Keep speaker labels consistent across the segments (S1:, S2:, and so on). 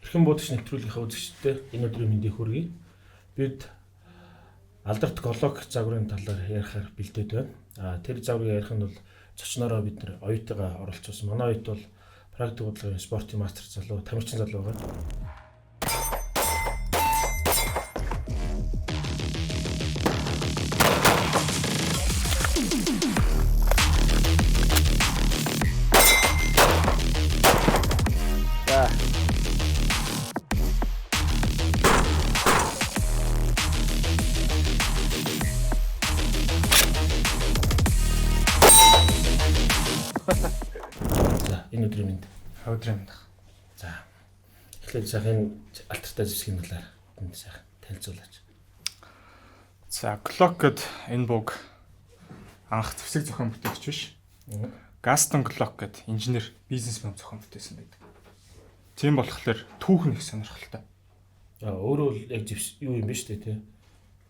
S1: Эрхэм буудагч нэвтрүүлгийнхаа үзэгчдээ энэ өдрийн мэндийг хүргэе. Бид алдарт Глок загварын талаар ярихаар бэлдээд байна. Тэр загварыг ярих нь бол зочноороо бид нар оюутайгаа оролцуулсан. Манай оюут бол практик бодлогын спортын мастер залуу, тамирчин залуу байгаа. Энэ өдрийн мэнд.
S2: Өдрийн мэнд.
S1: За. Эхлээд сайхан алтартай зэвсгийн талаар энд сайхан танилцуулаач.
S2: За, Глок гэд энэ буг анх зэвсэг зохион бүтээгч биш. Гастон Глок гэд инженер, бизнесмен зохион бүтээсэн байдаг. Тийм болохоор түүх нэг сонирхолтой.
S1: Өөрөө бол яг юу юм бэ шүү дээ, тий.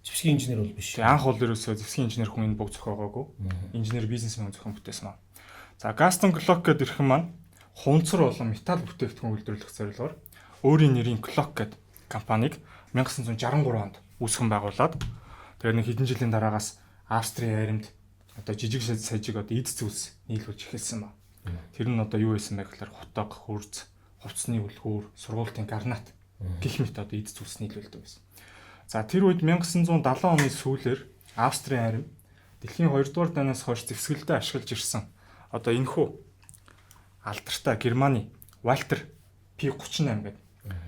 S1: Зэвсгийн инженер бол биш.
S2: Анх бол ерөөсөө зэвсгийн инженер хүн энэ буг зохиогоогүй. Инженер, бизнесмен зохион бүтээсэн маа. За, Гастон Глок гэд ирхэн маань хунцар болон металл бүтээгдэхүүн үйлдвэрлэх зорилгоор өөрийн нэрийн Глок гэд компанийг 1963 онд үүсгэн байгуулад тэгээд нэг хэдэн жилийн дараагаас Австрийн айрамд одоо жижиг сажиг одоо эд зүйлс нийлүүлж эхэлсэн ба. Тэр нь одоо юу байсан бэ гэхээр хутаг, хурц, хувцсны үлгүүр, сургуулийн гарнат гэх мэт одоо эд зүйлс нийлүүлдэг байсан. За тэр үед 1970 оны сүүлээр Австрийн айрам дэлхийн 2 дугаар дайнаас хойш зэвсгэлдээ ашиглаж ирсэн одоо энэхүү алдартай Германы Вальтер P38 гэдэг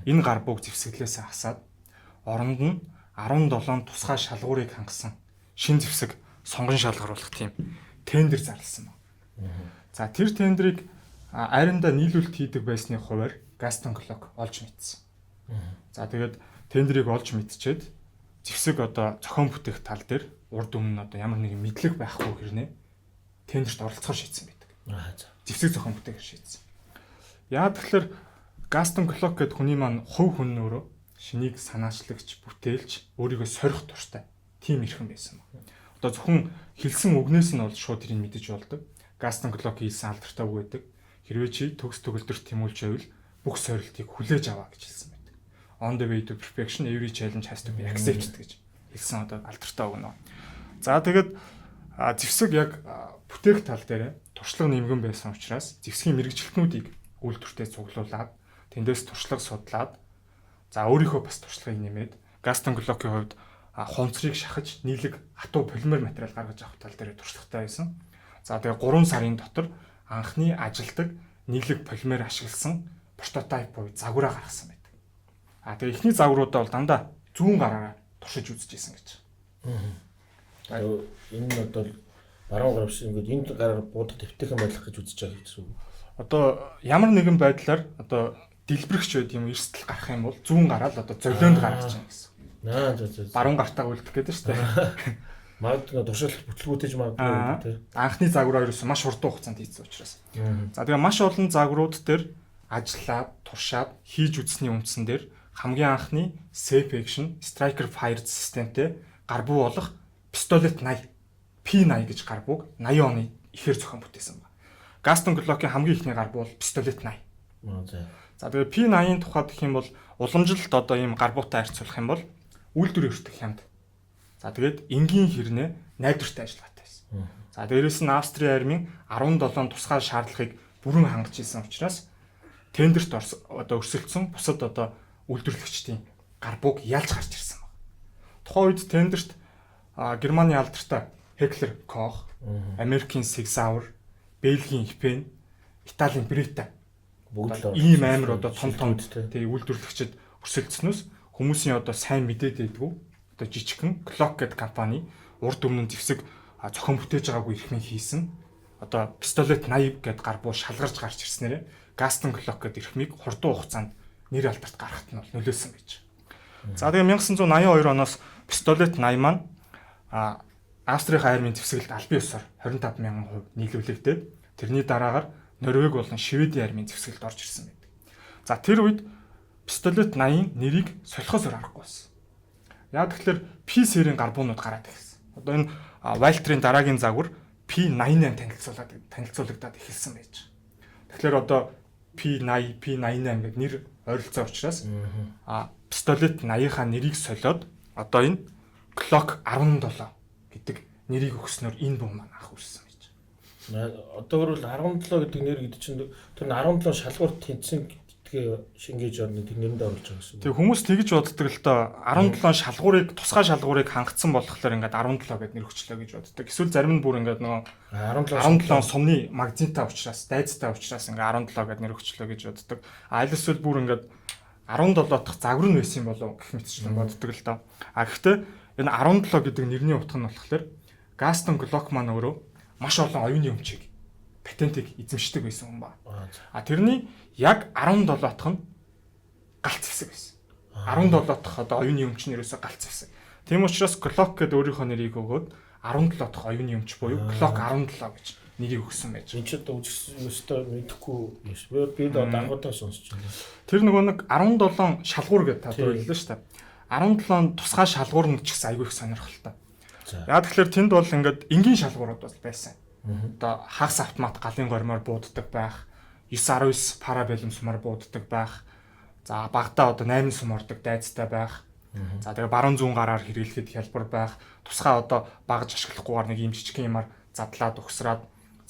S2: энэ гар буг зэвсгэлээс хасаад оронд нь 17 тусгай шалгуурыг хангасан шин зэвсэг сонгон шалгаруулах тийм тендер зарласан байна. За тэр тендерийг айрамдаа нийлүүлэлт хийдэг байсны хуваар Гастон Глок олж мэдсэн. За тэгээд тендерийг олж мэдчихэд зэвсэг одоо зохион бүтээх тал дээр урд өмнө одоо ямар нэгэн мэдлэг байхгүй хэрнээ тендерт оролцохоор шийдсэн байдаг. Зэвсэг зохион бүтээх шийдсэн. Яа тэгэхээр Гастон Глок гэдэг хүний маань хувь хүн өөрөө шинийг санаачлагч, бүтээлч, өөрийгөө сорих дуртай тийм ирхэн байсан ба. Одоо зөвхөн хэлсэн үгнээс нь бол шууд тэрийг мэдэж болдог. Гастон Глок хэлсэн алдартай үг байдаг. Хэрвээ чи төгс төгөлдөрт тэмүүлж байвал бүх сорилтыг хүлээж аваа гэж хэлсэн байдаг. On the way to perfection every challenge has to be accepted гэж хэлсэн одоо алдартай үг нөө. За тэгээд зэвсэг яг бүтээх тал дээр туршлага нэмгэн байсан учраас зэвсгийн мэрэгчлэтнүүдийг үйлдвэртээ цуглуулад тэндээс туршлага судлаад за өөрийнхөө бас туршлагыг нэмээд Гастон Глокийн хувьд хунцрыг шахаж нийлэг хатуу полимер материал гаргаж авах тал дээр туршлагатай байсан. За тэгээ 3 сарын дотор анхны ажилдаг нийлэг полимер ашигласан прототип буюу загвараа гаргасан байдаг. Тэгээ эхний загваруудаа бол дандаа зүүн гараараа туршиж үзэжсэн гэж.
S1: Энэ нь одоо баруун гар шиг ингээд энэ гараар буудах төвтэйхэн байлгах гэж үзэж байгаа гэсэн үг.
S2: Одоо ямар нэгэн байдлаар одоо дэлбэрэгч байд юм эрсдэл гарах юм бол зүүн гараад одоо золионд гаргаж байгаа гэсэн. Баруун гартаа үлдэх гэдэг шүү дээ.
S1: Магадгүй туршилт бүтлгүүтэж магадгүй тий.
S2: Анхны загвараа ерөөсөө маш хурдан хугацаанд хийсэн учраас. За тэгээ маш олон загварууд дээр ажиллаад, туршаад хийж үзсний үндсэн дээр хамгийн анхны Safe Action Striker Fired системтэй гарбуу болох пистолет 80 P80 гэж гарбууг 80 оны ихэр зохион бүтээсэн ба. Гастон Глокийн хамгийн ихний гарбуу бол пистолет 80. За тэгээ P80-ийн тухайд гэх юм бол уламжилт одоо ийм гарбуутай харьцуулах юм бол үйлдвэр өртөх хямд. За тэгээд энгийн хэрнээ найдвартай ажиллагаатай байсан. За дээрэс нь Австрийн армийн 17 тусгай шаардлагыг бүрэн хангаж ирсэн учраас тендерт одоо өрсөлдсөн бусад одоо үйлдвэрлэгчдийн гарбууг ялж гарч ирсэн байна. Тухайн үед тендерт Германы алдартай Heckler Koch, Америкийн Sig Sauer, Бельгийн Ипен, Италийн Brita бүгд ийм амар одоо том тэгээ үйлдвэрлэгчид өрсөлдснөөс хүмүүсийн одоо сайн мэдээд байдгүй одоо жижигхэн Glok гэдэг компани урд өмнө зэвсэг зохион бүтээж байгаагүй ирхэн хийсэн одоо пистолет 80 гэдэг гарбуу шалгарч гарч ирснээр Гастон Глок гэдэг ирхмийг хурдан хугацаанд нэр алдарт гаргахад нь бол нөлөөсөн гэж. За тэгээ 1982 оноос пистолет 80 маань Австрийн армийн зэвсгэлд албан ёсоор 25,000% нийлүүлэгдээд тэрний дараагаар Норвег болон Шведийн армийн зэвсгэлд орж ирсэн байдаг. За тэр үед пистолет 80-ын нэрийг солихоос аргагүй байсан. Яг тэгэхээр P серийн гарбуунууд гараад ирсэн. Одоо энэ Вальтерийн дараагийн загвар P88 танилцуулагдаад эхэлсэн байж. Тэгэхээр одоо P80, P88 гэдэг нэр ойролцоо учраас пистолет 80-ийнхаа нэрийг солиод одоо энэ Glock 17 гэдэг нэрийг өгснөөр энэ буу маань анх үүссэн гэж.
S1: Одоогор бол 17 гэдэг нэр гэдэг чинь тэр нь 17 шалгуурт тэнцэн гэдгээ шингээж орно тэр нэрэнд оруулж байгаа гэсэн.
S2: Тэгээ хүмүүс тэгж боддог л доо 17 шалгуурыг тусгай шалгуурыг хангацсан болохоор ингээд 17 гэдэг нэр өгчлөө гэж боддог. Эсвэл зарим нь бүр ингээд нөгөө 17 сумны магазинтай уучраас дайцтай уучраас ингээд 17 гэдэг нэр өгчлөө гэж боддог. Аль эсвэл бүр ингээд 17 дахь загвар нь байсан болов гэх мэтчлэн боддог л доо. Гэхдээ энэ 17 гэдэг нэрний утга нь болохоор Gaston Glock маань өөрөө маш олон оюуны өмчийг патентыг эзэмшдэг байсан хүн ба. Тэрний яг 17 дахь нь галц хэсэг байсан. 17 дахь одоо оюуны өмч нэрөөсөө галц хэсэг. Тийм учраас Glock гэдэг өөрийнхөө нэрийг өгөөд 17 дахь оюуны өмч буюу Glock 17 гэж нэрийг өгсөн байж.
S1: Энд ч одоо үжигсэн өстой мэдэхгүй биш. Би одоо дангуудаа сонсч байна.
S2: Тэр нөгөө нэг 17 шалгуур гэдэг талбар хэллээ шүү дээ. 17 тусгай шалгуур нь ч гэсэн айгүй их сонирхолтой. Яг тэгэхээр тэнд бол ингээд энгийн шалгуурууд бол байсан. Одоо хагас автомат галын гормоор бууддаг байх, 919 парабеллум сумаар бууддаг байх. За багтаа одоо 8 сум ордог дайцтай байх. За тэгээ баруун зүүн гараар хэрэглэхэд хялбар байх. Тусгай одоо багж ашиглахгүйгээр нэг юм жижиг юмар задлаад угсраад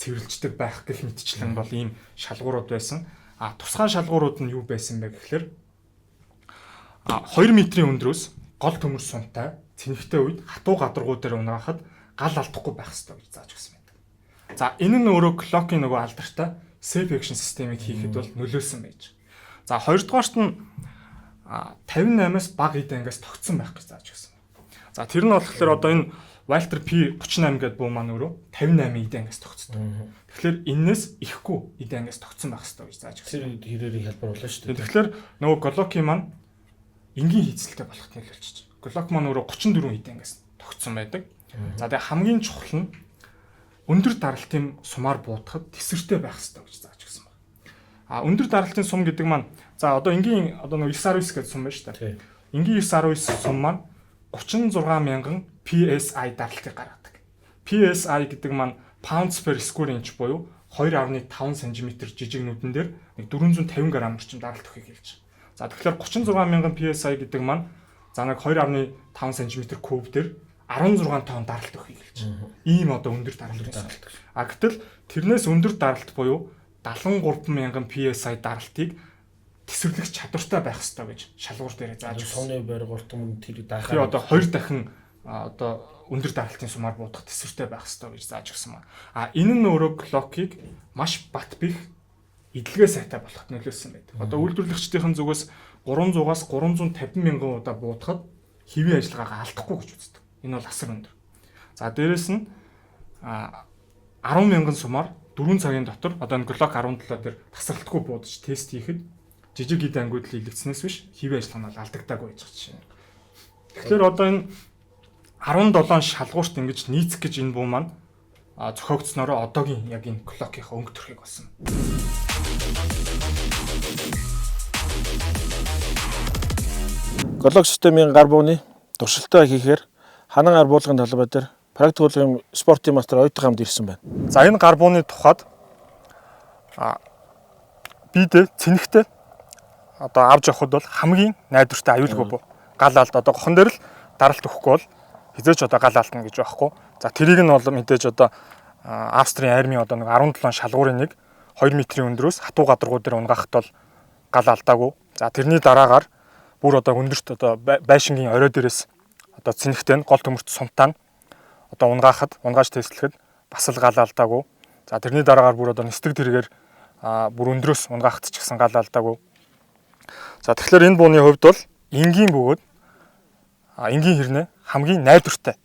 S2: цэвэрлждэг байх гэх мэтчлэн бол ийм шалгуурууд байсан. Тусгай шалгуурууд нь юу байсан бэ гэхээр 2 метрийн өндрөөс гол төмөр сумтай цэнхтэй үед хатуу гадаргуу дээр унаахад гал алдахгүй байх ёстой гэж зааж өгсөн байдаг. За энэ нь өөрөө Glock-ийн нөгөө алдартай safe action системийг хийхэд бол нөлөөсөн байж. За хоёрдугаарт нь 58-аас бага идэнгээс тогтсон байх гэж зааж өгсөн. За тэр нь болохоор одоо энэ Walter P38 гэдэг буу маань өөрөө 58 идэнгээс тогтсон. Тэгэхээр энэс ихгүй идэнгээс тогтсон байх ёстой гэж зааж өгсөн.
S1: Тэр хэрээрийг хэлбэрлээ шүү дээ.
S2: Тэгэхээр нөгөө Glock-ийн маань энгийн хийцэлтэй болоход нөлөөлж байна. Glock маань өөрөө 34 идэнгээс тогтсон байдаг. За тэгээ хамгийн чухал нь өндөр даралтын сумаар буутахад тэсвэртэй байх ёстой гэж зааж өгсөн байна. Өндөр даралтын сум гэдэг маань за одоо энгийн одоо нэг 919 гэдэг сум байна шүү дээ. Энгийн 919 сум маань 36,000 PSI даралтыг гаргадаг. PSI гэдэг маань pounds per square inch буюу 2.5 см жижиг нүдэн дээр 450 г орчим даралт өгөхийг хэлж байна. За тэгэхээр 36,000 PSI гэдэг маань за нэг 2.5 см куб дээр 16 тонн даралт өгөхийг хэлж байна. Ийм одоо өндөр даралт байсан. Гэтэл тэрнээс өндөр даралт буюу 73,000 PSI даралтыг тэсвэрлэх чадвартай байх ёстой гэж шалгуур дээр зааж өгсөн.
S1: Сумны байр гуртам тэр дахиад
S2: одоо 2 дахин одоо өндөр даралтын сумаар буудах тэсвэртэй байх ёстой гэж зааж өгсөн байна. Энэ нь өөрөө Glock-ыг маш бат бих эдлэгээ сайтай болоход нөлөөсөн байдаг. Одоо үйлдвэрлэгчдийн зүгээс 300-аас 350 мянган удаа буудахад хэвийн ажиллагаагаа алдахгүй гэж үздэг. Энэ бол асар өндөр. За дээрэс нь 10 мянган сумаар 4 цагийн дотор одоо энэ Glock 17 дээр тасралтгүй буудаж тест хийхэд жижиг ид ангиуд л илэгдснээс биш хэвийн ажиллагаа нь алдагдаагүй байж байгаа жишээ. Тэгэхээр одоо энэ 17 шалгуурт ингэж нийцэх гэж энэ буу маань зохиогдсноороо одоогийн яг энэ Glock-ийн өнгө төрхийг болсон.
S1: Glock системийн гар бууны туршилтаа хийхээр ханан гар буулгын талбай дээр практикуулын спортын мастер оюутан хамт ирсэн байна.
S2: За энэ гар бууны тухайд бид цэнхтэй одоо авч явахд бол хамгийн найдвартай аюулгүй буу. Гал алд одоо гохон дээр л даралт өгөхгүй бол хизээч одоо гал алдна гэж байхгүй. За тэрийг нь бол мэдээж одоо Австрийн армийн одоо нэг 17 шалгуурын нэг 2 метрийн өндрөөс хатуу гадаргуу дээр унгаахад бол гал алдаагүй. За тэрний дараагаар бүр одоо өндөрт одоо байшингийн орой дээрээс одоо цэнхтэй нь гол төмөрт сумтаа одоо унгааж тестлэхэд бас л гал алдаагүй. За тэрний дараагаар бүр одоо нисдэг тэргээр бүр өндрөөс унгаахад ч гэсэн гал алдаагүй. За тэгэхээр энэ бууны хувьд бол энгийн бөгөөд энгийн хэрнээ хамгийн найдвартай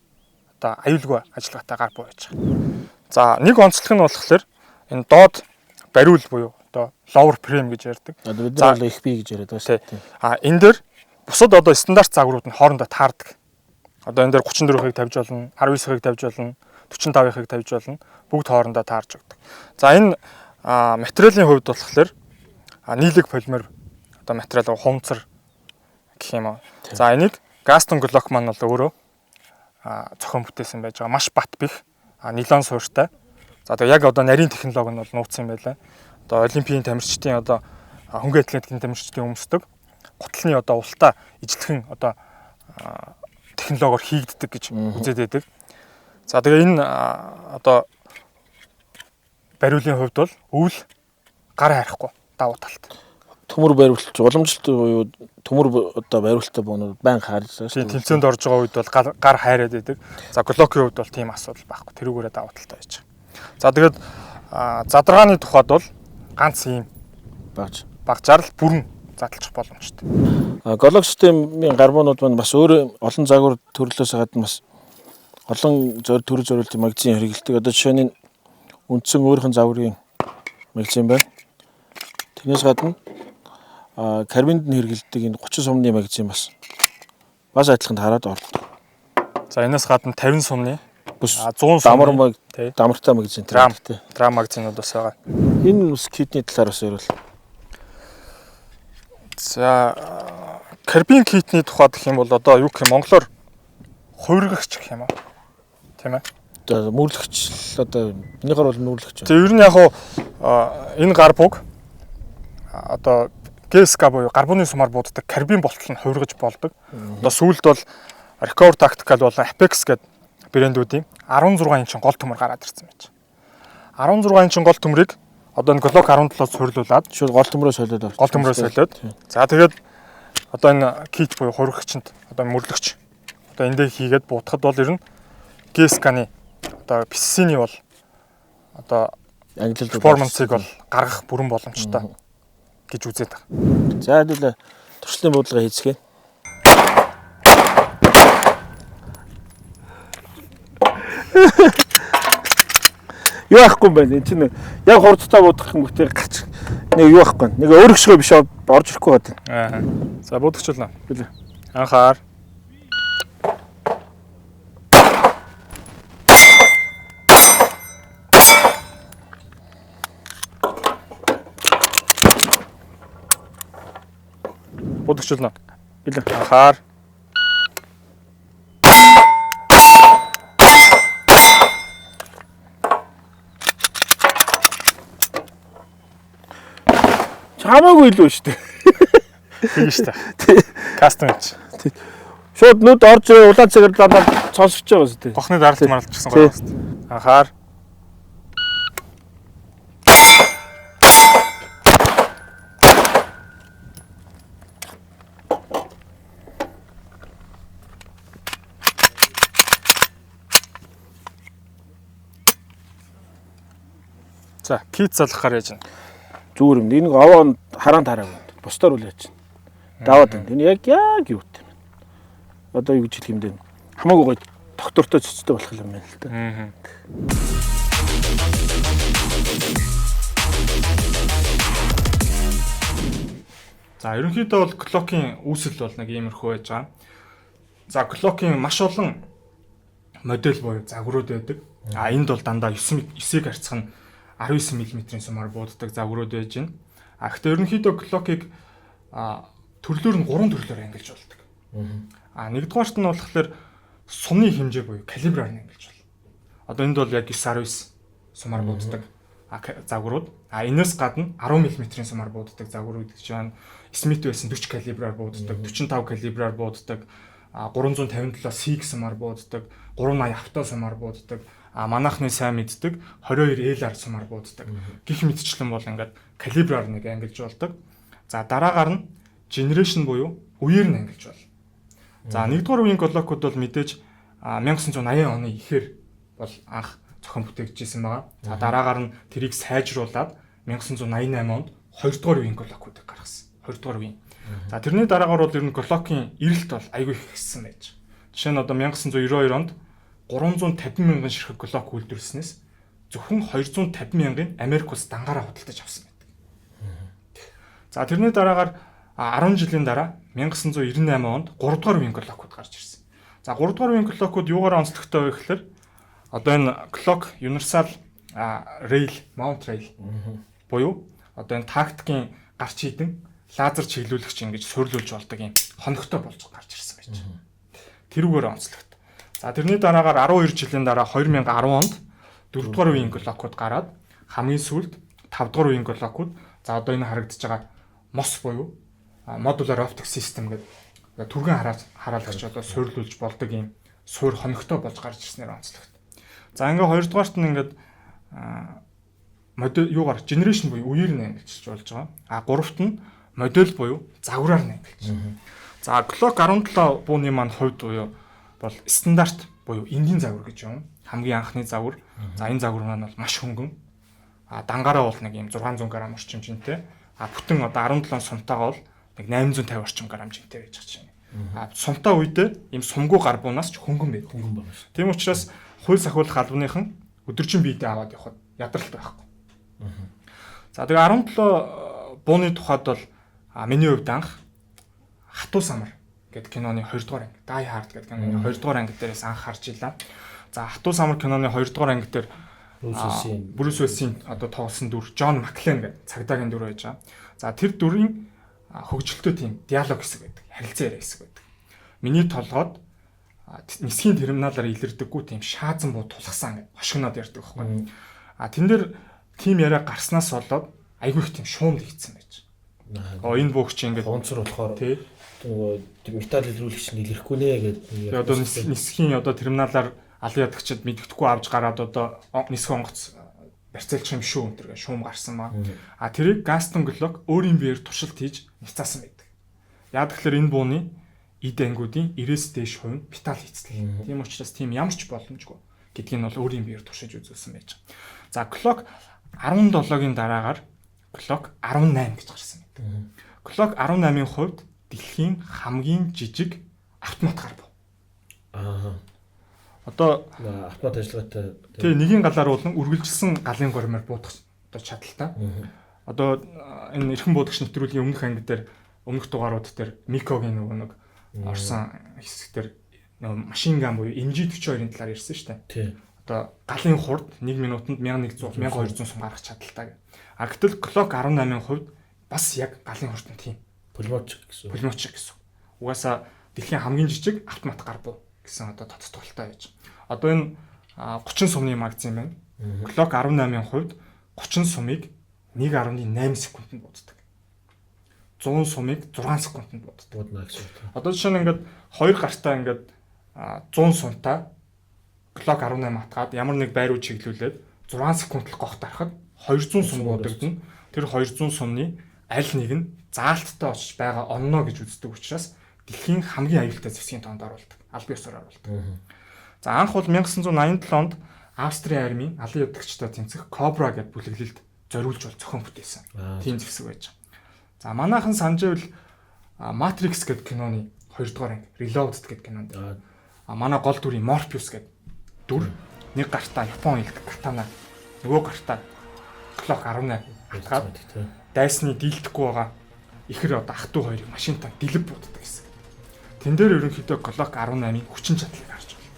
S2: одоо аюулгүй ажиллагаатай гар буу байж байгаа. За нэг онцлог нь болохоор энэ доод бариул буюу одоо lower frame гэж ярьдаг.
S1: Одоо бид нар их бий гэж яриад байгаа шүү дээ.
S2: Энэ дээр бусад одоо стандарт загварууд нь хоорондоо таардаг. Одоо энэ дээр 34-ыг тавьж болно, 19-ыг тавьж болно, 45-ыг тавьж болно. Бүгд хоорондоо таарж өгдөг. За энэ материалын хувьд болохоор нийлэг полимер одоо материал хумцар гэх юм уу. За энийг Gaston Glock маань бол өөрөө зохион бүтээсэн байж байгаа. Маш бат бих нилон суурьтай. За тэгээ яг одоо нарийн технологи нь бол нууцсан юм байлаа. одоо олимпийн тамирчдын одоо хөнгө атлетикийн тамирчдын өмсдөг гутлын одоо ултаа ижлэхэн одоо технологиор хийгддэг гэж үзээд байдаг. За тэгээ энэ одоо бариулын хувьд бол өвөл гар харихгүй давуу талт.
S1: Төмөр бариулт уламжлалт буюу төмөр одоо бариултаа буунууд байн харж байгаа шүү дээ.
S2: Тэмцээнд орж байгаа үед бол гар хайраад байдаг. За глокийн хувьд бол тийм асуудал байхгүй. Тэрүүгээрээ давуу талтай байж байгаа. За тэгээд задаргааны тухайд бол ганц ийм багжаар л бүрэн задлах боломжтой.
S1: Глок системийн гарбуунууд маань бас өөр олон загвар төрлөөс гадна бас олон төр зориултын магазин хэрэглэдэг. Одоо жишээ нь үндсэн өөрийнх нь загварын магазин байна. Тэрнээс гадна карбинд нь хэрэглэдэг энэ 30 сумны магазин бас адилхан хараад орлоо.
S2: За энэс гадна 50 сумны
S1: бүс
S2: 100
S1: сумны дамартай магазин
S2: драм магазинууд бас байгаа.
S1: Энэ бас китний талаар бас ярил.
S2: За карбин китний тухайд гэх юм бол одоо юу гэх юм монголоор хувиргагч гэх юм аа. Тийм ээ.
S1: За мөрлөгч одоо минийхаар бол мөрлөгч.
S2: Тэгээ ер нь яг энэ гар буг одоо ГСК буюу гарбууны сумаар бууддаг карбин болтол нь хувиргаж болдог. Одоо сүүлд бол Record Tactical болон Apex гэдэг брэндүүдийн 16 инчин гол төмөр гараад ирсэн байж. 16 инчин гол төмрийг одоо энэ Glock 17-оос суйрлуулад
S1: шууд гол төмрөөс солиод
S2: гол төмрөөс солиод. За тэгээд одоо энэ кит буюу хувиргагчд одоо мөрлөгч одоо эндээ хийгээд буутахад бол ер нь ГСК-ны одоо PCC-ний бол одоо
S1: англи
S2: перформансыг бол гаргах бүрэн боломжтой гэж үзээд байгаа.
S1: За хэвэл туршлын бодлого хийцгээе. Юу ахгүй байна. Энэ чинь яг хурдтай буудах юм гэхдээ гарч нэг юу ахгүй. Нэг өөрөгшгөө биш орж ирэхгүй байна.
S2: Аа. За буудагчлаа. Билээ. Анхаар. Буудагчлаа. Билээ. Анхаар.
S1: Хамаагүй илүү шүү дээ.
S2: Тийм шүү дээ. Кастом ч.
S1: Шууд нүд орж улаан цагаар дандаа сонсож байгаа шүү дээ.
S2: Гохны даралт маралт гэсэн гоё шүү дээ. Анхаар. За, кит залгахаар яаж вэ?
S1: Зүгээр юм. Энийг овоо хараан тараагүй. Бусдаар үл яаж чинь. Даваад байна. Энэ яг юу гэдэг юм. Одоо юу гэж хэлэх юм бэ? Хамаагүй гоё доктортой цэцтэй болох юм байна л да.
S2: Аа. За, ерөнхийдөө бол Glock-ийн үүсэл бол нэг иймэрхүү байж байгаа. За, Glock-ийн маш олон модель буюу загварууд байдаг. Энд бол дандаа 9-ийг харьцах нь 19 мм-ийн сумаар бууддаг загварууд байж байна. Гэхдээ ерөнхийдөө Glock-ыг төрлөөр нь 3 төрлөөр ангилж болдог. Нэгдүгээрт нь болохоор сумны хэмжээ буюу калибраар нь ангилж болно. Одоо энд бол яг 9-19 сумаар бууддаг загварууд. Энэс гадна 10 мм-ийн сумаар бууддаг загварууд гэж байна. Smith байсан 40 калибраар бууддаг, 45 калибраар бууддаг, 357 SIG сумаар бууддаг, 380 авто сумаар бууддаг. Манайхны сайн мэддэг 22 LR сумаар бууддаг. Гэх мэтчлэн бол ингээд калибраар нэг ангилж болдог. За дараагаар нь generation буюу үеэр нь ангилж болно. За нэгдүгээр үеийн Glock-уд бол мэдээж 1980 оны ихээр бол анх зохион бүтээгдэжсэн байгаа. За дараагаар нь тэрийг сайжруулад 1988 онд 2 дугаар үеийн Glock-уудыг гаргасан. 2 дугаар үеийн. За тэрний дараагаар бол ер нь Glock-ийн эрэлт бол айгүй их ихссэн байж. Жишээ нь одоо 1992 онд 350 мянган ширхэг Glock үйлдвэрлэснээс зөвхөн 250 мянган Америк улс дангаараа худалдаж авсан байдаг. За тэрний дараагаар 10 жилийн дараа 1998 онд 3 дугаар үеийн Glock-уд гарч ирсэн. За 3 дугаар үеийн Glock-уд юугаар онцлогтой вэ гэхээр одоо энэ Glock Universal Rail Mount Rail буюу одоо энэ тактикийн гарч хийдэн лазер чиглүүлэгч ингэж суйрлуулж болдог юм хоногтой болж гарч ирсэн байж. Тэрүүгээр онцлогтой. За тэрний дараагаар 12 жилийн дараа 2010 онд 4 дугаар үеийн Glock-уд гараад хамгийн сүүлд 5 5 дугаар үеийн клокууд за одоо энэ харагдаж байгаа MOS буюу modular optic system гэдэг түргэн хараалгач одоо суйрлуулж болдог юм суур хоногтой болж гарч ирснээр онцлогт. За ингээ 2 дугаарт нь ингээд модель юугаар generation буюу үеэр нь ангилж болж байгаа. А 3-т нь модель буюу загвараар нь ангилж. За clock 17 бууны маань хувьд буюу бол стандарт буюу энгийн загвар гэж юм. Хамгийн анхны загвар. За энэ загвар маань бол маш хөнгөн. А дангаараа бол нэг юм 600 г орчим жинтэй. А бүтэн одоо 17 сумтайгаа бол нэг 850 орчим грамм жинтэй байж байгаа чинь. А сумтай үедээ ийм сумгуу гар буунаас ч хөнгөн байдаг.
S1: Хөнгөн байна шүү.
S2: Тийм учраас хууль сахиулах албаныхан өдөржин биедээ аваад явхад ядралт байхгүй. За тэгээ 17 бууны тухайд бол миний хувьд анх Хатуу самар гэдэг киноны 2 дугаар анги, Die Hard гэдэг киноны 2 дугаар анги дээрээс анх харж илаа. За Хатуу самар киноны 2 дугаар анги дээр Брюс Уиллисийн одоо тоглосон дүр Джон Маклейн гэдэг цагдаагийн дүр байж байгаа. За тэр дүрийн хөгжилтэй тийм диалог хэсэг байдаг. Харилцаа яриа хэсэг байдаг. Миний толгойд нисхийн терминалаар илэрдэггүй тийм шаазан буу тулгсан гэдэг хошигноод ярьдаг байхгүй. Тэн дээр тийм яриа гарснаас болоод айгүй их тийм шуумд хийцэн байж. Энэ бүх чинь ингээд
S1: онцор болохоор тийм металл илрүүлэгч нь илэрхгүй нэ гэдэг.
S2: Тэгээ одоо нисхийн одоо терминалаар алын ядагчид мэддэхгүй авч гараад одоо нисэх онгоц барьцаалчих юм шүү өнтер гэ шуум гарсан маа. Тэрийг Gaston Glock өөрийн биеэр туршилт хийж няцаасан байдаг. Яг тэгэхээр энэ бууны эд ангиудын 90-с дээш хувь нь металл хийцлээ. Тийм учраас тийм ямарч боломжгүй гэдгийг нь бол өөрийн биеэр туршиж үзүүлсэн байж байгаа. За Glock 17-гийн дараагаар Glock 18 гэж гарсан байдаг. Glock 18-ын хувьд дэлхийн хамгийн жижиг автомат гар буу. Одоо
S1: автомат ажиллагаатай.
S2: Тэгээ нэгийн галаар уулан үргэлжилсэн галын гормоор буудах одоо чадaltaй. Одоо энэ эрхэм буудагч нэвтрүүлгийн өмнөх анги дээр өмнөх дугаарууд дээр Микогийн нөгөө нэг орсон хэсэгтэр нөгөө машин ган буюу MG42-ын талаар ярьсан шүү дээ.
S1: Тий.
S2: Одоо галын хурд 1 минутанд 1100 1200 сум гаргах чадaltaй гэх. Гэтэл Glock 18-ын хувьд бас яг галын хурд нь тийм
S1: пулеметчик гэсэн.
S2: Пулеметчик гэсэн. Угаасаа дэлхийн хамгийн жижиг автомат гар буу гэсэн одоо тодтолтой байж. Одоо энэ 30 сумны магазин байна. Glock 18-ын хувьд 30 сумыг 1.8 секундэд бууддаг. 100 сумыг 6 секундэд бууддаг.
S1: Буудна гэсэн.
S2: Одоо жишээ нь ингээд 2 гартаа ингээд 100 сумтай Glock 18 атгаад ямар нэг байруу чиглүүлээд 6 секунд л гогт арахад 200 сум буудагдана. Тэр 200 сумны аль нэг нь заалттай очиж байгаа онно гэж үздэг учраас дэлхийн хамгийн аюултай зэвсгийн тоонд оруулдаг. Албан ёсоор оруулдаг. За анх бол 1987 онд Австрийн армийн алын юдагчтай тэмцэх Cobra гэдэг бүлэглэлд зориулж бол зохион бүтээсэн. Тийм зэвсэг байж байгаа. За манайхан сандживэл Matrix гэдэг киноны 2 дугаар анги, Reloaded гэдэг кинонд. Манай гол дүрийн Morpheus гэдэг дүр нэг гартаа Япон хэлдэг катана, нөгөө гартаа Glock 18 атгаад дайсны дийлдэхгүй байгаа ихэр одоо ах トゥ хоёрыг машинтаа дэлб бууддаг гэсэн. Тэн дээр ерөнхийдөө Glock 18-ийн хүчин чадлыг харж байна.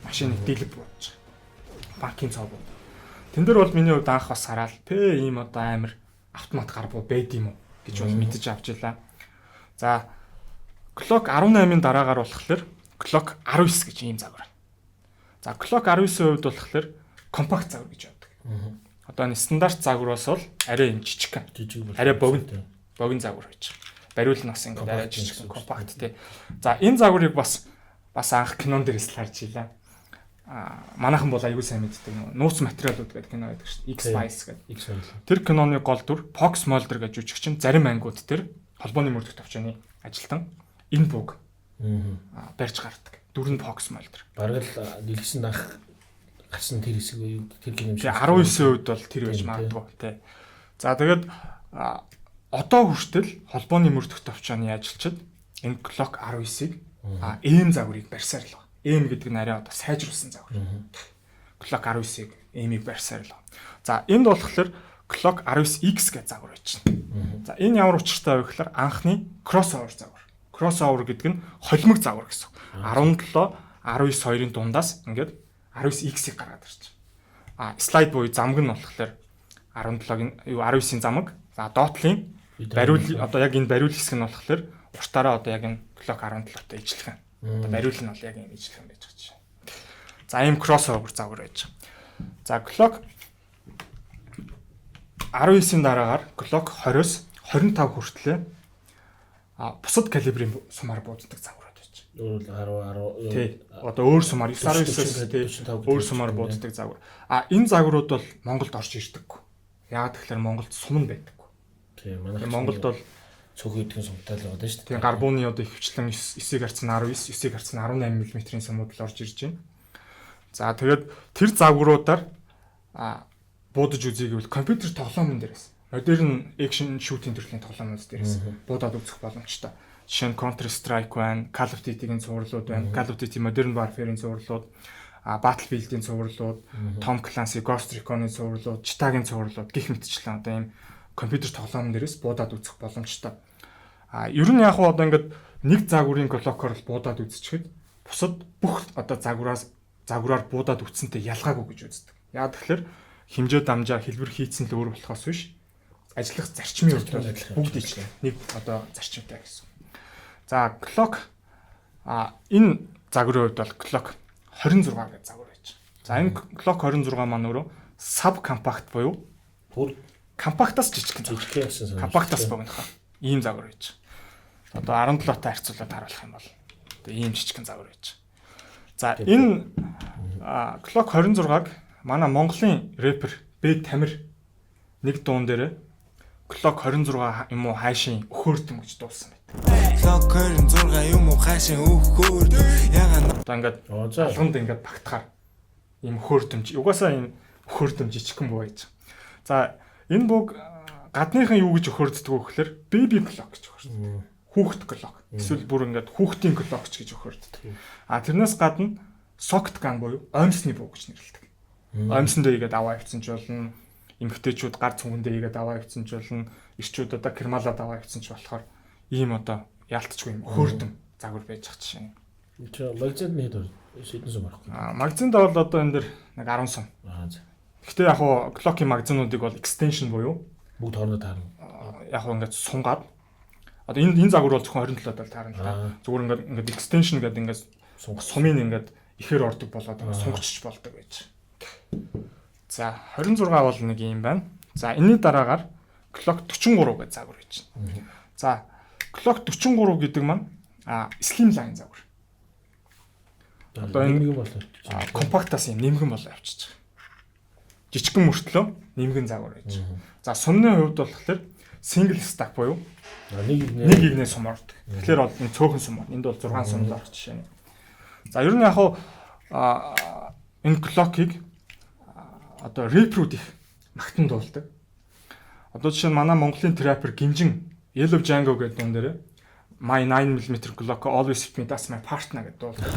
S2: Машиныг дэлб буудаж байгаа. Банкын цоо бууд. Тэн дээр бол миний хувьд анх бас хараад ийм одоо амар автомат гар буу байд юм уу гэж бол мэдэж авч илаа. За Glock 18-ын дараагаар болохоор Glock 19 гэж ийм загвар байна. За Glock 19-ийн хувьд болохоор компакт загвар гэж байдаг. Одоо энэ стандарт загвараас бол арай юм жижиг. Арай богино загвар байж байгаа. Бариул нь бас ингээд арай жижиг компакт тий. За энэ загварыг бас анх кинон дээрээс л харж илаа. Манайхан бол аягүй сайн мэддэг нууц материалууд гэдэг кино байдаг шүү дээ. X-Files гэдэг. Тэр киноны гол дүр Fox Mulder гэж жүжигчин зарим ангиуд тэр холбооны мөрдөх товчооны ажилтан энэ бүг барьж гардаг. Дүр нь Fox Mulder.
S1: Бараг л дэлгэсэн анх гарсан тэр хэсэг үе тэр кино шиг
S2: 19-ийн үед бол тэр байж магадгүй тий. За тэгээд одоо хүртэл холбооны мөрдөх товчооны ажилчид энэ Glock 19-ийг эм загварыг барьсаар л байна. Эм гэдэг нь арай одоо сайжруулсан загвар. Glock 19-ийг эмийг барьсаар л байна. За энд болохоор Glock 19X гэж загвар байж байна. За энэ ямар учиртай вэ гэхээр анхны crossover загвар. Crossover гэдэг нь холимог загвар гэсэн. 17 19 2-ын дундаас ингээд 19X-ийг гаргаад ирж байна. Слайд буюу замг нь болохоор 17-гийн 19-ийн замг. За доотлын бариул одоо яг энэ бариул хэсэг нь болохоор уртаараа одоо яг энэ Glock 17-тай ижлэх юм. Одоо бариул нь бол яг энэ ижлэх юм байж байгаа чинь. За ийм crossover загвар байж байгаа. За Glock 19-ийн дараагаар clock 20-с 25 хүртлээр бусад калибрийн сумаар бууддаг загварууд байж.
S1: Өөр 10
S2: Тий. Одоо өөр сумаар 9-19-с тий өөр сумаар бууддаг загвар. Энэ загварууд бол Монголд орж ирдэггүй. Яагаад тэгэхээр Монголд сум нь байдаггүй.
S1: Тий, манай
S2: Монголд бол
S1: цөөхөн идэхэн сумтай л байгаа шүү дээ.
S2: тий гарбууны одоо ихвчлэн 9-ийг харьцан 19, 9-ийг харьцан 18 мм-ийн сумууд л орж ирж байна. За тэгээд тэр загваруудаар буудаж үзье гэвэл компьютер тоглоомн дээрээс модерн экшн шүүтинг төрлийн тоглоомнууд дээрээс буудаад үзэх боломжтой. Жишээ нь Counter Strike байна, Call of Duty-гийн цувралууд байна, Call of Duty Modern Warfare-ийн цувралууд, Battlefield-ийн цувралууд, Tom Clancy Ghost Recon-ийн цувралууд, Cheetah-гийн цувралууд гэх мэтчлэн одоо ийм компьютер тоглоомн дээрээс буудаад үзэх боломжтой. Ер нь яг одоо ингээд нэг загварын клокоор л буудаад үзчихэд бусад бүх одоо загвараар буудаад үтсэнтэй ялгаагүй гэж үздэг. Яагаад тэгэхээр хэмжээ дамжаа хэлбэр хийцэн л өөр болохоос биш ажиллах зарчмын хувьд бүгд ижлээ нэг одоо зарчимтай гэсэн. За clock энэ загварын хувьд бол clock 26 гэж загвар байж. За энэ clock 26 маань өөрөө sub compact буюу
S1: бүр
S2: компактаас жижиг
S1: гэсэн.
S2: Компактаас богино. Ийм загвар байж. Одоо 17-тай харьцуулаад харуулах юм бол одоо ийм жижигхэн загвар байж. За энэ clock 26-г манай Монголын рэпер Бэ Тамир нэг дуун дээр clock 26 юм уу хайшин өхөөрдөм гэж дуулсан байт. Clock 26 юм уу хайшин өхөөрдөм. Ягаад одоо ингээд алганд ингээд багтахаар ийм өхөөрдөмж. Угаасаа ийм өхөөрдөм жижигхэн буу байж. За энэ бүг гадныхан юу гэж өхөөрддөг вэ гэхээр baby clock гэж өхөөрдөг. Хүүхэд clock. Эсвэл бүр ингээд хүүхдийн clock ч гэж өхөөрддөг. Тэрнээс гадна socket gun буюу оймсны буу гэж нэрлэдэг. Оймсондоо игээд аваа явцсан ч болно. Эмэгтэйчүүд гар цүнхэндээ игээд аваа явцсан ч болно. Ирчүүд одоо кермалаад аваа явцсан ч болохоор ийм одоо яалтчгүй юм өхөөрдөм загвар байж ах жишээ.
S1: Магазинд нэг шийдэн сум арахгүй.
S2: Магазинд бол одоо энэ дэр нэг 10 сум. Гэхдээ яг хуу clock-ийн магазинуудыг бол extension буюу
S1: бүгд хоорондоо таарна.
S2: Яг хуу ингээд сунгаад одоо энэ загвар бол зөвхөн 27-д л таарна л да. Зүгээр ингээд extension гэдэг ингээд сумын ингээд ихээр ордог болоод ингээд сунгачч болдог байж. За 26 бол нэг юм байна. За энэний дараагаар clock 43 гэж загвар байж байна. За clock 43 гэдэг маань slimline загвар. Одоо энэ компактаас юм нэмгэн болоо явчихж байгаа. Жижигхэн мөртлөө нэмгэн загвар байж. За сумны хувьд болохоор single stack буюу нэг игнээ сум ордог. Тэгэхээр бол энэ цөөхөн сум байна. Энд бол 6 сум л орж жишээ нь. За ер нь яг хуу энэ clock-ыг одоо рэпрүүд их магтан дуулдаг. Одоо жишээ нь манай Монголын трапер Гинжин Yellow Django гэдэг дуун дээр My 9mm clock always with me that's my partner гэдэг дуулдаг.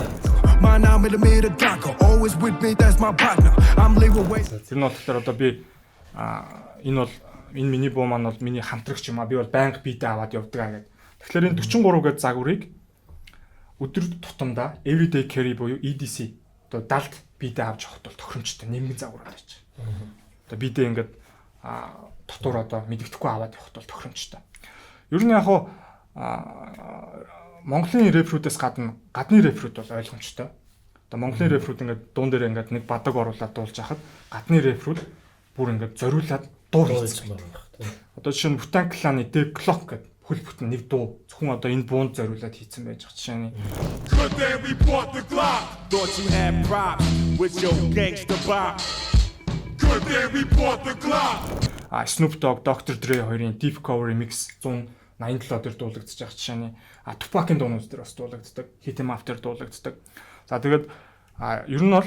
S2: My 9mm Django always with me that's my partner. I'm leaving away. Тэр нь болохоор одоо би энэ миний буу маань бол миний хамтрагч юм а. Би бол байнга бийдээ аваад явдаг гэдэг. Тэгэхээр энэ 43 гэдэг загварыг өдөр тутамдаа everyday carry буюу EDC одоо далд бийдээ авч явахд бол тохиромжтой нэмгэн загвар байж. Одоо бийдээ ингээд дотор одоо мэддэхгүй аваад явахд бол тохиромжтой. Ер нь яг хуу Монголын рэпрүүдээс гадны рэпрүүд бол ойлгомжтой. Одоо Монголын рэпрүүд ингээд дуун дээр ингээд нэг бадаг оруулаад дуулж хахад гадны рэпрүүд бүр ингээд зориулаад дуу хийсэн байна. Одоо жишээ нь Bhutan Clan-ы The Clock гэдэг хөл бүтэн нэг дуу зөвхөн одоо энэ буунд зориулаад хийсэн байж байгаа жишээ нь. Could they report the Glock? Thought you had props with your gangster bop. Could they report the Glock? Snoop Dogg, Dr. Dre хоёрын Deep Cover Remix 187 дээр дуулагдаж байгаа жишээ нь. Tupac-ын дуунууд дээр бас дуулагддаг. Hit 'em Up дээр дуулагддаг. За тэгээд ер нь бол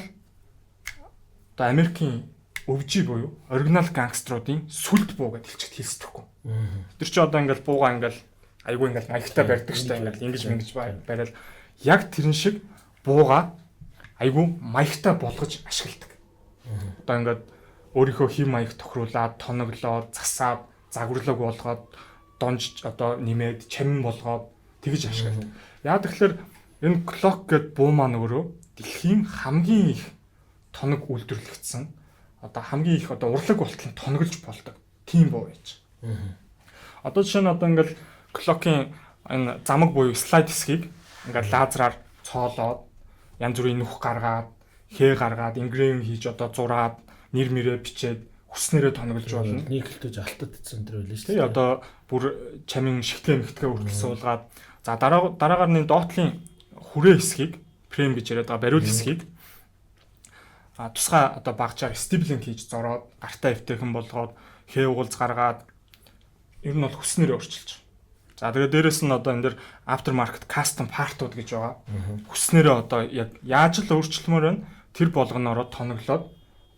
S2: одоо Америкийн өвжи буюу оригинал гангструудын сүлд буу гэж хэлчихэд хэлсдэхгүй. Тэр чи одоо ингээл бууга ингээл айгүй ингээл маягтай барьдаг штэ ингээл ингэж бариад яг тэрэн шиг бууга айгүй маягтай болгож ашигладаг. Одоо ингээд өөрийнхөө хэв маяг тохируулаад, тоноглоод, засаад, загварлаг болгоод, донж одоо нэмээд, чамин болгоод тэгж ашигладаг. Яг тэгэхээр энэ clock гэдэг буу маань өөрөө дэлхийн хамгийн их тоног үйлдвэрлэгдсэн одоо хамгийн их одоо урлаг болтол тоноглож болдог тийм буу байж. Одоо жишээ нь одоо ингээл clock-ийн энэ замаг буюу slide disk-ийг ингээд лазераар цоолоод янз бүрийн нүх гаргаад, хээ гаргаад, engraving хийж одоо зураад, нэр мэрээ бичээд хүснээрээ тоглож болно.
S1: Нийгэлдэж алтад центр байлаа шүү
S2: дээ. Одоо бүр чамин шигтлээ мэгтгээ хүртэл суулгаад за дараагаар нь доотлын хүрээ хэсгийг фрейм гэж яриад байгаа бариул хэсгийг тусгай одоо багжаар стиплинг хийж зороод гартаа эвтэйхэн болгоод хээ угалз гаргаад ер нь бол хүснээрээ өөрчилж. За тэгээд дээрэс нь одоо энэ дэр aftermarket custom part-ууд гэж байгаа. Хүснээрээ одоо яг яаж л өөрчлөлмөр байна тэр болгоноор тоноглоод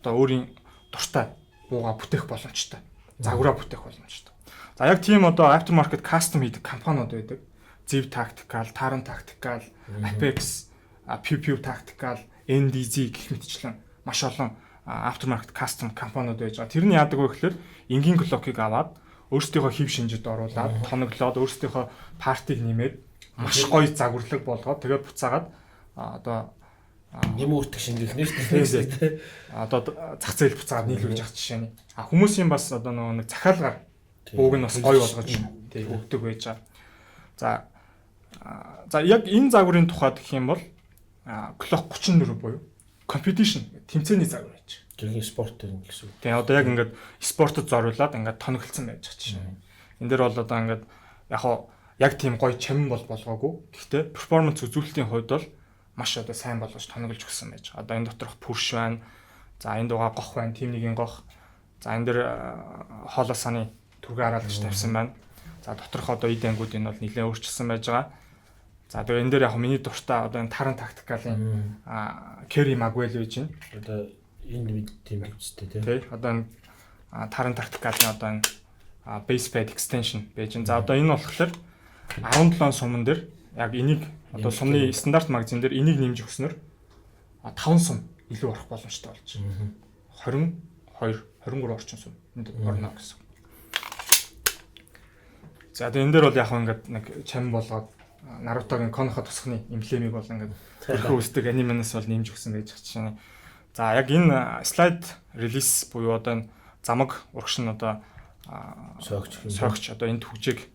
S2: одоо өөрийн дуртай бууга бүтээх боломжтой. Загвараа бүтээх боломжтой. За яг тийм одоо aftermarket custom хийдэг компаниуд байдаг. Ziv Tactical, Taran Tactical, Apex, Pew Tactical, NDZ гэх мэтчлэн маш олон aftermarket custom компаниуд байж байгаа. Тэр нь яадаг вэ гэхээр энгийн клокийг аваад өөрсдийнхөө хэв шинжид оруулаад тоноглоод өөрсдийнхөө партийг нэмээд маш гоё загварлаг болгоод тэгээд буцаагаад одоо
S1: нэмүүртэг шингэхнэ шүү дээ.
S2: Одоо зах зээл буцаагаад нийлүүлж авах жишээ нь. Хүмүүсийн бас одоо нэг захиалгаар бууг нь бас гоё болгож өгдөг байж байгаа. За яг энэ загварын тухайд гэх юм бол Clock 34 буюу competition тэмцээний загвар байж.
S1: Гэргийн спорт гэсэн үг.
S2: Тэгээ одоо яг ингээд спортод зориулаад ингээд тоноглолцсон байж байгаа чинь. Энд дээр бол одоо ингээд яг тийм гоё чамин болгоогүй. Гэхдээ перформанс үзүүлэлтийн хувьд бол маш одоо сайн болгож тоноглож өгсөн байж байгаа. Одоо энэ доторх пүрш байна. За энэ дугаа гох байна. Тим нэгийн гох. За энэ дээр хоолой саны түргээ хараалж тавьсан байна. За доторх одоо эд ангиудыг бол нэлээд өөрчилсөн байж байгаа. За тэгээ энэ дээр яг миний дуртай одоо энэ Taran Tactical-ын Kerry Magwell байж байна.
S1: Одоо энэ вид тийм үстэй тий.
S2: Одоо энэ Taran Tactical-ын одоо энэ base pad extension байж байна. За одоо энэ болохоор 17 суман дээр яг энийг одоо сумны стандарт магазин дээр энийг нэмж өгснөөр 5 сум илүү орох боломжтой болж байна. 23 орчим сум энд орно гэсэн. За тэгээ энэ дээр бол яг ингээд нэг чам болгоод Naruto-гийн Konoha тусахны эмблемийг бол ингээд хөрхөө үсдэг аниманаас бол нэмж өгсөн байж байгаа. За яг энэ slide release буюу одоо энэ замаг урагш нь одоо согч одоо энэ түгжийг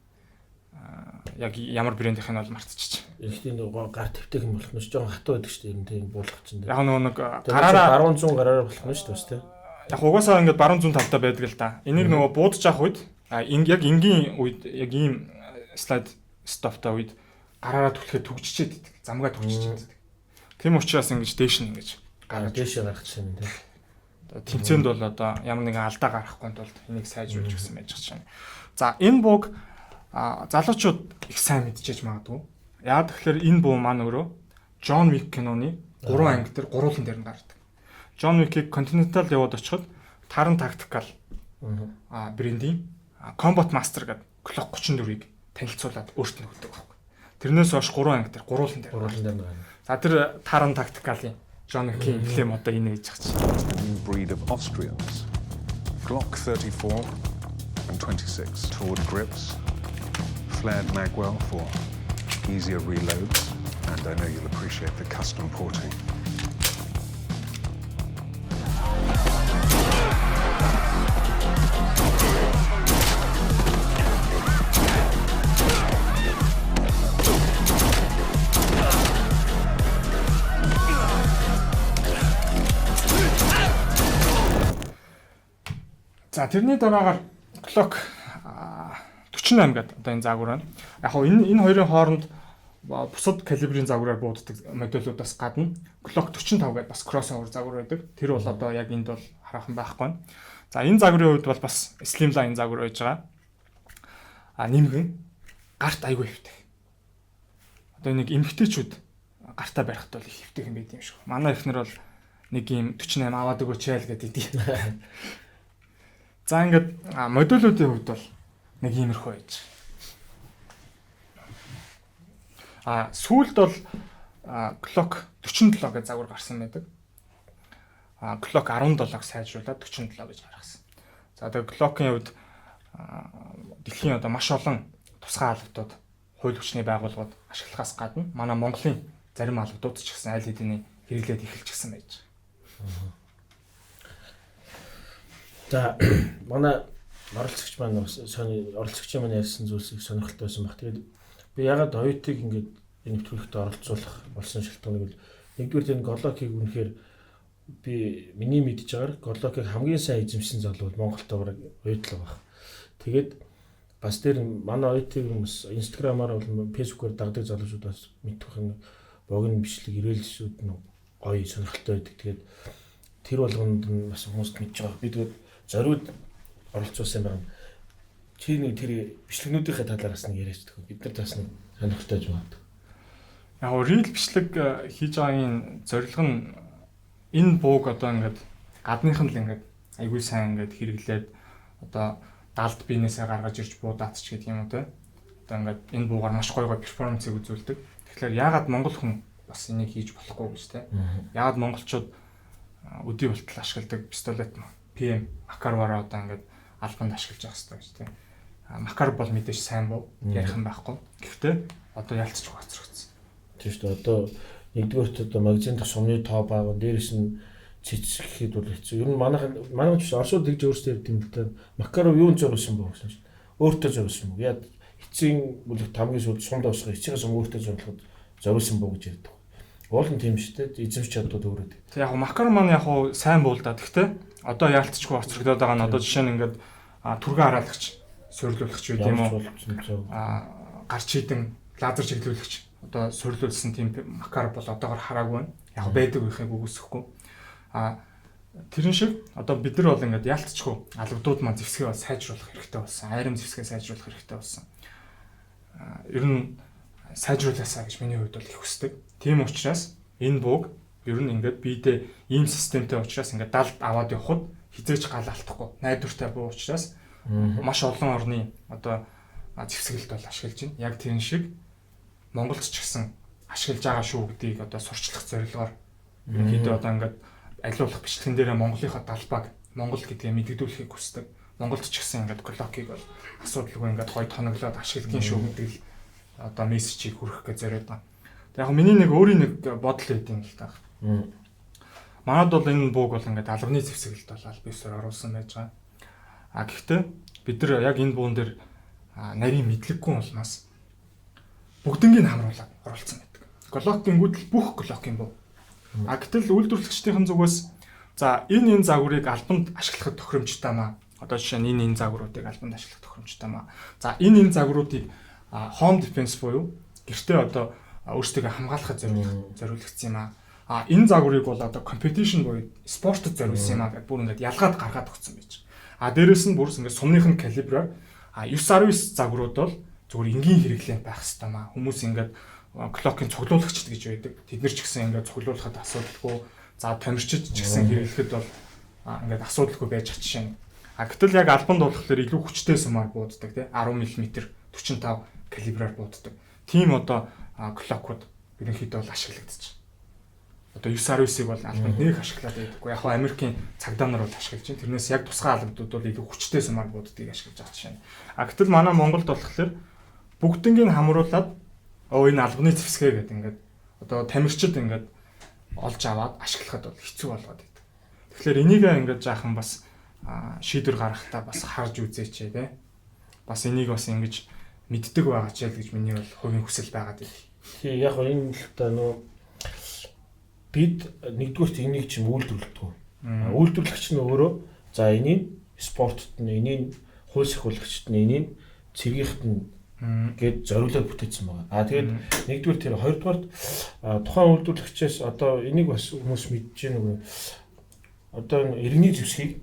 S2: яг ямар брэндийнх нь бол мартчихчих.
S1: Эхний нэг гар твтэх юм болох нь ч жоохон хатуу байдаг шүү дээ. Энэ тийм буулгах чинь.
S2: Яг нэг гараараа
S1: баруун зүүн гараараа болох нь шүү дээ.
S2: Яг угаасаа ингээд баруун зүүн тавтаа байдаг л да. Энийг нөгөө буудаж авах үед яг энгийн үед яг ийм slide stop-та үед гараараа түлхээ түгжчихэд идэг. Замгаа түгжчихэд идэг. Тийм учраас ингэж дээш нь ингэж
S1: дээшээ гарах чинь тийм.
S2: Тэмцээнд бол одоо ямар нэгэн алдаа гарахгүй тулд энийг сайжруулж өгсөн байж байгаа. За энэ бууг залуучууд их сайн мэдчихэж магадгүй. Яа тэгэхээр энэ буу маань өөрөө John Wick киноны 3 анги дээр гурван дээр нь гардаг. John Wick-ийг Continental яваад очиход Taran Tactical брендийн Combat Master гэдэг Clock 34-ыг танилцуулаад өөртөө өгдөг байхгүй. Тэрнээс хойш 3 анги дээр гурван дээр байна. За тэр Taran Tactical-ийн John Wick-ийн эмблем одоо энэ гэж байгаа.
S3: Breed of Austrians. Glock 34 and 26 toward grips. Flared magwell for easier reloads, and I know you'll appreciate the custom porting.
S2: За тэрний дараагаар Glock 48 гэдэг одоо энэ загвар байна. Яг хоо энэ хоёрын хооронд бусад калибрийн загвараар бууддаг модулуудаас гадна Glock 45 гэдэг бас crossover загвар байдаг. Тэр бол одоо яг энд бол хараахан байхгүй. За энэ загварын хувьд бол бас slimline загвар байж байгаа. Нэмгэн гарт айгүй хэвтэй. Одоо нэг эмгтээчүүд гартаа барихт бол их хэвтэй юм байд юм шиг. Манай эхнэр бол нэг юм 48 аваад өгөөч яа л гэдэг. За ингээд модулуудын хувьд бол нэг иймэрхүү байж. Сүүлд бол Glock 47 гэж загвар гарсан байдаг. Glock 17-ыг сайжруулад 47 гэж гаргасан. За тэгээ Glock-ийн хувьд дэлхийн одоо маш олон тусгай албатууд, хууль хүчний байгууллагууд ашиглахаас гадна манай Монголын зарим албатууд ч гэсэн аль хэдийн хэрэглээд эхэлчихсэн байж.
S1: За манай оролцогч маань оролцогчийн маань ярьсан зүйлсийг сонирхолтой байсан баг. Тэгээд би ягаад оюутыг ингээд энэ нэвтрүүлэгт оролцуулах болсон шалтгааныг бол нэгдүгээр энэ Glock-ийг үнэхээр миний мэдж байгаагаар Голлокийг хамгийн сайн эзэмсэн залуу бол Монголтойгоор уйдлаа баг. Тэгээд бас тэр манай оюутны хүмүүс инстаграмаар бол фэйсбүүкээр дагдаг залуучууд бас мэдэх юм богино бичлэг ирээлсүүд нь гоё сонирхолтой байдаг. Тэгээд тэр болгонд нь бас хүмүүст мэдж байгаа. Би тэгээд зориуд оролцуулсан байна. Чи нэг тэр бичлэгнүүдийнхээ талаараас нэг яриач төгөө. Бид нар бас нэг сонирхолтой юм байна.
S2: Яг рил бичлэг хийж байгаагийн зорилго нь энэ бууг одоо ингээд гадныхан л ингээд айгүй сайн ингээд хэрэглээд одоо далд биенээсээ гаргаж ирж буудаатч гэдэг юм уу те. Одоо ингээд энэ буугаар маш гоё перформансыг үзүүлдэг. Тэгэхээр яагаад монгол хүн бас энийг хийж болохгүй гэж те. Яагаад монголчууд өдий болтол ашигладаг пистолет PM Макарвара одоо ингээд албанд ашиглаж байгаа хэрэгтэй гэж те. Макар бол мэдээж сайн буу ярих юм байхгүй. Гэхдээ одоо ялцчих гоцрогдсон.
S1: Тийм шүү дээ. Одоо нэгдүгээрт одоо магазин дах сумны тоо бага дээрээс нь цэцгэхэд бол хэцүү. Ер нь манай ч орсууд тэгж өөрсдөө ярьд юм л да. Макаров юунд зориулсан бөө гэсэн чинь. Өөртөө зориулсан бөө. Яа эцсийн бүлэгт хамгийн сүүлд сумд уусгах эцсээс өөртөө зориулсан бөө гэж ярьдаг. Уул нь тийм шүү дээ. Эзэмш чадвал өөрөд.
S2: Тэг яг Макар маань яг сайн буул да. Гэхдээ одоо ялцчихгүй оцрогдоод байгаа нь одоо жишээ нь ингээд түргэн хараалагч суйрлуулагч үү тийм үү? Гарч хідэн лазер чиглүүлэгч одоо суйрлуулсан тийм Макар бол одоогор хараагүй байна. Яг байдаг байхыг үгүйсэхгүй. Тэрэн шиг одоо бид нар бол ингээд ялцчихгүй албадууд маань зэвсгээ сайжруулах хэрэгтэй болсон. Айрам зэвсгээ сайжруулах хэрэгтэй болсон. Ер нь сайжруулаасаа гэж миний хувьд бол их хүсдэг. Тийм учраас энэ бууг ер нь ингээд биедээ ийм системтэй учраас ингээд далд аваад явхад хизээч гал алдахгүй. Найдвартай буу учраас маш олон орны одоо зэвсгэлд бол ашиглаж байна. Яг тийм шиг Монголд ч гэсэн ашиглаж байгаа шүү гэдгийг одоо сурчлах зорилгоор ерөнхийдөө одоо ингээд аливаалах бичлэгэн дээрээ Монголынхаа далбаг Монгол гэдгээ мэдэгдүүлэхийг хүсдэг. Монголд ч гэсэн ингээд Голлокийг бол асуудалгүй ингээд гоё тоноглоод ашигладаг шүү гэдэг л одоо мессежийг хүргэх гэж зориод байна. Тэг яг миний нэг өөрийн нэг бодол өгд юм л та. Манад бол энэ бууг бол ингээд албаны зэвсгэлд бол аль биесээр оруулсан байж байгаа. Гэхдээ бид нар яг энэ буун дээр нарийн мэдлэггүй болноос бүгднийг хамруулаад оруулсан байдаг. Голлокийн гүдэл бүх Голлокийн буу. Гэтэл үйлдвэрлэгчдийн зүгээс за энэ загварыг албанд ашиглахад тохиромжтой маа. Одоо жишээ нь энэ загваруудыг албанд ашиглах тохиромжтой маа. За энэ загваруудыг home defense буюу гэртээ одоо өөрсдөө хамгаалахад зориулагдсан юм аа. Энэ загварыг бол одоо competition буюу спортод зориулсан юм аа гэдээ бүр ингээд ялгаад гаргаад өгсөн байж. Дээрэс нь бүр ингээд сумныхын калибраар 9-19 загварууд бол зүгээр энгийн хэрэглээ байх хэрэгтэй маа. Хүмүүс ингээд Голлокийн цуглуулагчд гэж байдаг. Тэд нар ч гэсэн ингээд цуглуулахад асуудалгүй. За томирчид ч гэсэн хэрэглэхэд бол ингээд асуудалгүй байж чадчихна. Гэтэл яг албанд болохоор илүү хүчтэй сумаар бууддаг тий 10 мм 45 калибраар бууддаг. Тийм одоо Голлокууд ерөнхийдөө бол ашиглагдчих. Одоо 9-19-ийг бол албанд нэг ашиглаад байдаггүй. Яг Америкийн цагдаа нар бол ашиглаж байна. Тэрнээс яг тусгай албадууд бол илүү хүчтэй сумаар бууддгийг ашиглаж байгаа жишээ. Гэтэл манай Монголд болохоор бүгднийг хамруулад энэ албаны зэвсгээ гэдэг ингээд одоо тамирчид ингээд олж аваад ашиглахад бол хэцүү болгоод байдаг. Тэгэхээр энийг ингээд жаахан бас шийдвэр гаргахтаа бас харж үзээч те. Бас энийг бас ингэж мэддэг байгаа ч гэж миний бол хувийн хүсэл байгаад байна.
S1: Тий яг энэ л та нөө бид нэгдүгürt энийг чинь үйлдвэрлэдэг. Үйлдвэрлэгч нь өөрөө за энийг спортт нь энийг хууль сахиулагчд нь энийг цэргийхт нь гээд зориулаад бүтээсэн байгаа. Тэгээд нэгдүгээр тэр хоёрдугаар тухайн үйлдвэрлэгчээс одоо энийг бас хүмүүс мэдж байна уу? Одоо иргэний зэвсгийг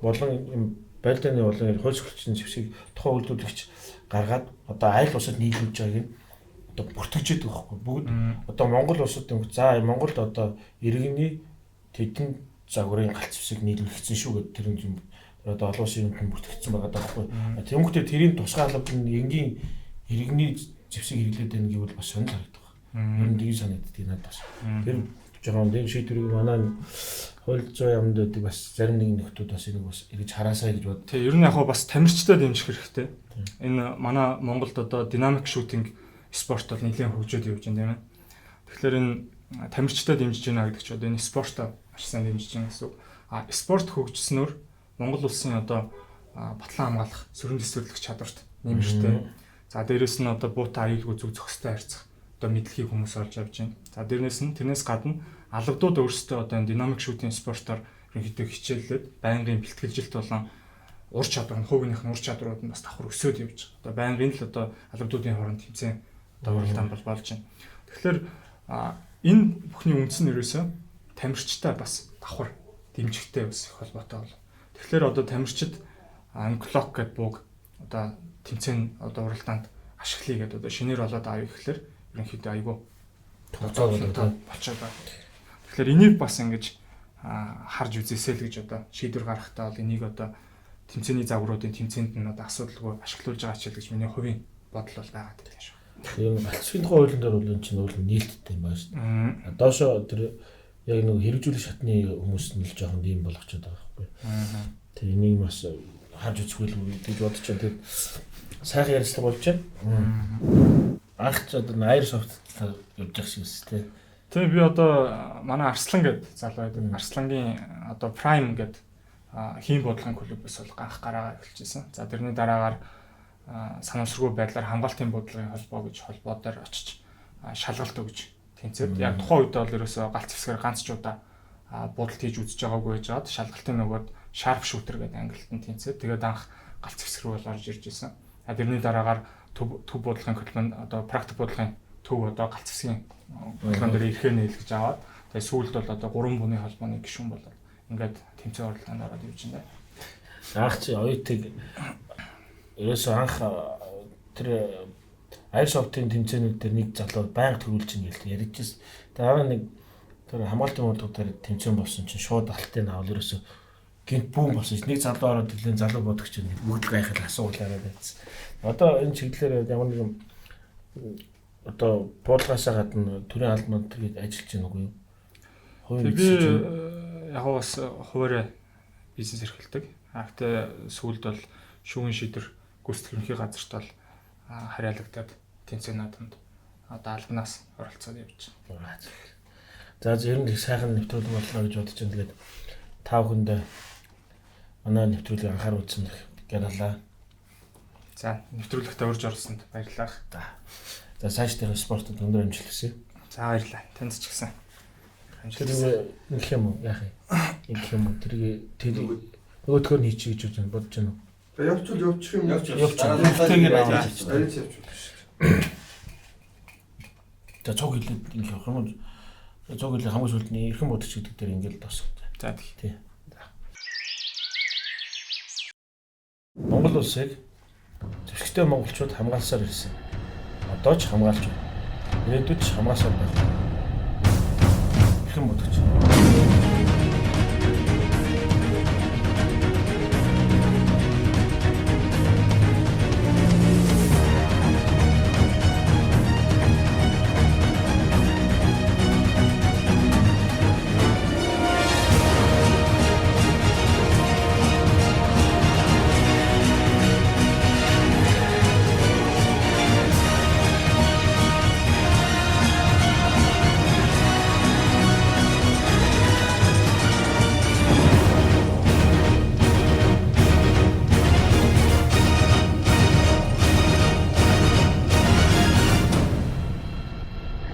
S1: болон байлдааны болон хууль сахиулагчдын зэвсгийг тухайн үйлдвэрлэгч гаргаад одоо айл улсад нийлүүлж байгааг нь одоо бүртгэжээд байгаа байхгүй. Бүгд одоо Монгол улсад за Монголд одоо иргэний тэдэн загварын галт зэвсэг нийлүүлэгдсэн шүү гэдэг тэр юм одоо олон улсын юмд бүртгэгдсэн байгаа даахгүй. Тэнгүүтээ тэрийн тусгай албанд энгийн иргэний зэвсэг хэрэглээд байна гэвэл бас сонир харагдах. Ер нь тийм санагддаг надад бас. Тэр жоохон нэг шийдвэрийг манай хууль зүйн яамд байдаг бас зарим нэгэн нөхдүүд бас энийг бас эргэж хараасаа гэж бод.
S2: Тэг ер нь яг бас тамирчтай дэмжих хэрэгтэй. Энэ манай Монголд одоо динамик шутинг спорт бол нэлээд хөгжөөд явж байна тийм ээ. Тэгэхээр энэ тамирчтай дэмжиж байна гэдэг чинь одоо энэ спортоо маш сайн дэмжиж байна гэсэн үг. Спорт хөгжснөөр Монгол улсын одоо батлан хамгаалах, сөрөг дэвсгэрлэх чадварт нэмэртэй. За дээрэс нь одоо буутаа аюулгүй зүг зохистой харьцах. одоо мэдлэгийг хүмүүс олж авч байна. За тэрнээс гадна албадууд өөрсдөө одоо энэ динамик шүтийн спортоор ерөнхийдөө хичээллээд байнгын бэлтгэлжилт болон ур чадвар нь хувийнх нь ур чадварууд нь бас давхар өсөд явж байгаа. Одоо байнгын л одоо албадуудын хооронд тэмцээн одоо уралдаан болж байна. Тэгэхээр энэ бүхний үндэс нь ерөөсөө тамирчтай бас давхар дэмжигтэй бас их холбоотой бол. Тэгэхээр одоо тамирчид анклок гэдэг бууг одоо тэмцээн одоо уралдаанд ашиглая гэдэг одоо шинээр болоод авъя гэхэлэр ерөнхийдөө айгүй тооцоололтой болчиход байна. Тэгэхээр энийг бас ингэж харж үзээсэй л гэж одоо шийдвэр гаргахтаа бол энийг одоо тэмцээний загваруудын тэмцээнд нь одоо асуудалгүй ашиглуулж байгаа ч гэж миний хувийн бодол бол байгаа гэдэг шүү.
S1: Тийм галзуурын тухай хуулийн дээр бол энэ чинь бол нийлдэхтэй юм байна шүү дээ. Доошо тэр яг нэг хэрэгжүүлэх шатны хүмүүс нь л жоохон ийм болгочод байгаа байхгүй. Тэр энийг бас харж үзгүй л гэж бодож байна. Тэр сайхан ярилцлага болж байна. Анх ч одоо Airsoft явж явах шиг үс тээ.
S2: Тийм би одоо манай Арслан гэдэг залуу байдаг. Арслангийн одоо Prime гэдэг хийн бодлогын клубээс бол ганх гараа эхэлжсэн. За тэрний дараагаар санамсаргүй байдлаар хамгаалтын бодлогын холбоо гэж холбоо дээр очиж шалгалт өгж тэнцээд яг тухайн үед бол ерөөсөө галц хэсгээр ганц ч удаа буудалт хийж үзэж байгаагүй байж хаад шалгалтын нөгөөд sharp shooter гэдэг ангиллалтанд тэнцээд тэгээд анх галц хэсэг рүү бол орж ирж исэн. Тэрний дараагаар төв бодлогын клуб одоо практик бодлогын төв одоо галц хэсгийн бодлогон дээр ирэхээ нээлгэж аваад тэгээд сүүлд бол одоо 3 бүний холбооны гишүүн болоод ингээд тэмцээн уралдаанд ороод явж байна.
S1: Анх чи оюутыг ерөөсөө анх тэр Airsoft-ийн тэмцээнүүд дээр нэг залуу байнга төрүүлж ийн гэж ярьжсэн. Тэгээд нэг тэр хамгаалтын бодлого дээр тэмцээн болсон чинь шууд алтын авал ерөөсөө гинт бүүн болсон. Нэг залуу ороод ирлээ залуу бодогч нэг бүгд гайхал асуулаараа байсан. Одоо энэ чиглэлээр ямар нэгэн одоо бодлогоосаа гадна төрийн албанд тэгээд ажиллаж байна уу?
S2: Би яг бас хуваарь бизнес эрхэлдэг. Гэхдээ сүүлд бол шүүгэн шийдвэр гүйцэтгэх ерөнхий газарт бол хариалагдаад тэмцээнүүдэнд одоо албанаас оролцоод явж байна.
S1: За ер нь сайхан нэвтрүүлэг боллоо гэж бодож байна. Тэгээд та бүхэнд манай нэвтрүүлгийг анхаарал үзсэн гялалаа.
S2: За нэвтрүүлэгтээ урьж орсонд баярлалаа.
S1: За цаашдын спортод өндөр амжилт хүсье.
S2: За баярлалаа. Танд ч гэсэн.
S1: Тэр нэг юм уу яах юм? Нэг юм уу тэр нөгөөдгөр нь хийчих гэж бодож байна уу?
S4: Явчих юм.
S1: Тэгэр аваад ирчих. За цог хэлээд ингэ явах юм. Цог хэлээ хамгийн сүүлд нь эрхэм бодож гэдэг дээр ингэ л тосгоо.
S2: За
S1: тий. Монгол улсыг зэвсэгтэй монголчууд хамгаалсаар ирсэн. Одоо ч хамгаалж байна. Ирээдүйд ч хамгаалсаар байна. Эрхэм бодож.